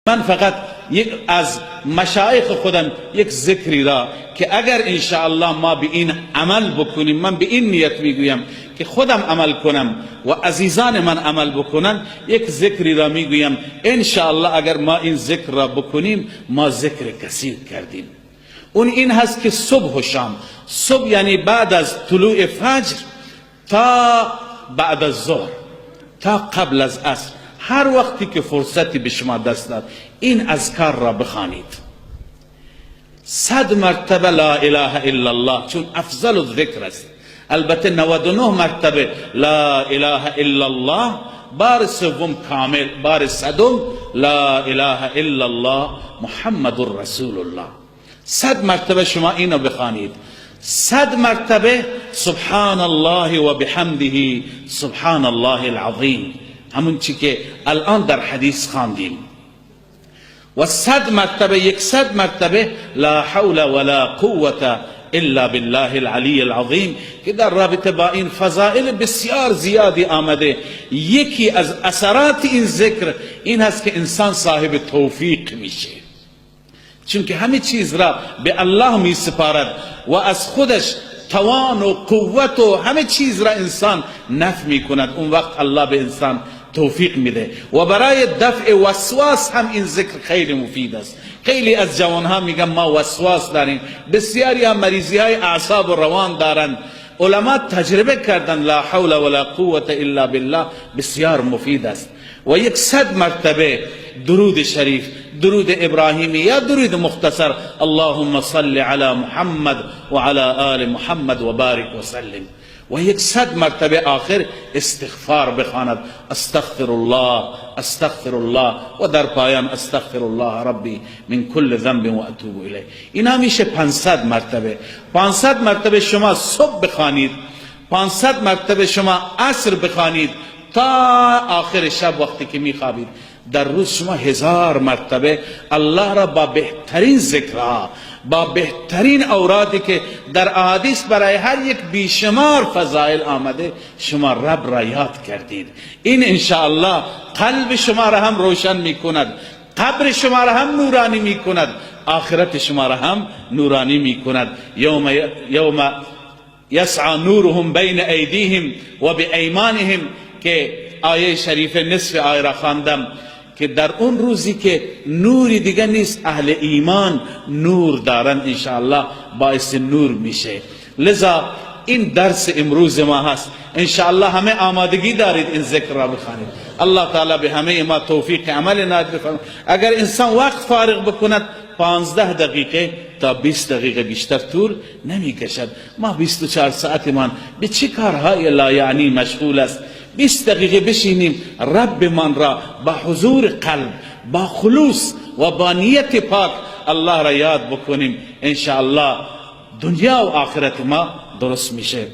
من فقط از مشایخ خودم یک ذکری را که اگر انشاءالله ما به این عمل بکنیم، من به این نیت میگویم که خودم عمل کنم و عزیزان من عمل بکنن، یک ذکری را میگویم انشاءالله اگر ما این ذکر را بکنیم ما ذکر کثیر کردیم. اون این هست که صبح و شام، صبح یعنی بعد از طلوع فجر تا بعد از ظهر تا قبل از عصر، هر وقتی که فرصتی به شما دست داد این اذکار را بخوانید. 100 مرتبه لا اله الا الله، چون افضل الذکر است. البته 99 مرتبه لا اله الا الله، بار سوم کامل، بار صدم لا اله الا الله محمد رسول الله. 100 مرتبه شما اینو بخوانید. 100 مرتبه سبحان الله و بحمده سبحان الله العظیم، همون چی که الان در حدیث خواندیم. و 100 مرتبه 100 مرتبه لا حول ولا قوة الا بالله العلی العظیم، که در رابطه با این فضائل بسیار زیادی آمده. یکی از اثرات این ذکر این هست که انسان صاحب توفیق میشه، چون که همه چیز را به الله می سپارد و از خودش توان و قوت و همه چیز را انسان نفی می کند. اون وقت الله به انسان توفیق میده. و برای دفع وسواس هم این ذکر خیلی مفید است. خیلی از جوانها میگن ما وسواس داریم، بسیاری هم مریضی های اعصاب و روان دارند. علما تجربه کردن لا حول ولا قوة الا بالله بسیار مفید است. و 100 مرتبه درود شریف، درود ابراهیمی یا درود مختصر اللهم صل علی محمد و علی آل محمد و بارک و سلم. و 100 مرتبه آخر استغفار بخواند استغفر الله استغفر الله، و در پایان استغفر الله ربی من کل ذنب و اتوب الیه. اینا میشه 500 مرتبه. 500 مرتبه شما صبح بخوانید، 500 مرتبه شما عصر بخوانید تا آخر شب وقتی که میخوابید. در روز شما 1000 مرتبه الله را با بهترین ذکرها، با بهترین اورادی که در احادیث برای هر یک بیشمار فضائل آمده شما رب را یاد کردید. این انشاءالله قلب شما را هم روشن می کند، قبر شما را هم نورانی می کند، آخرت شما را هم نورانی می کند. یوم یسعى نورهم بین ایدیهم و بایمانهم، که آیه شریف نصف آیه را خواندم که در اون روزی که نوری دیگه نیست، اهل ایمان نور دارن انشاءالله باعث نور میشه. لذا این درس امروز ما هست. انشاءالله همه آمادگی دارید این ذکر را بخوانید. الله تعالی به همه ما توفیق عمل عنایت بفرماید. اگر انسان وقت فارغ بکند 15 دقیقه تا 20 دقیقه بیشتر طول نمی کشد. ما 24 ساعتمان به چه کارهای لا یعنی مشغول است. 20 دقیقه بشینیم رب من را با حضور قلب، با خلوص و با نیت پاک الله را یاد بکنیم. انشاءالله دنیا و آخرت ما درست میشه.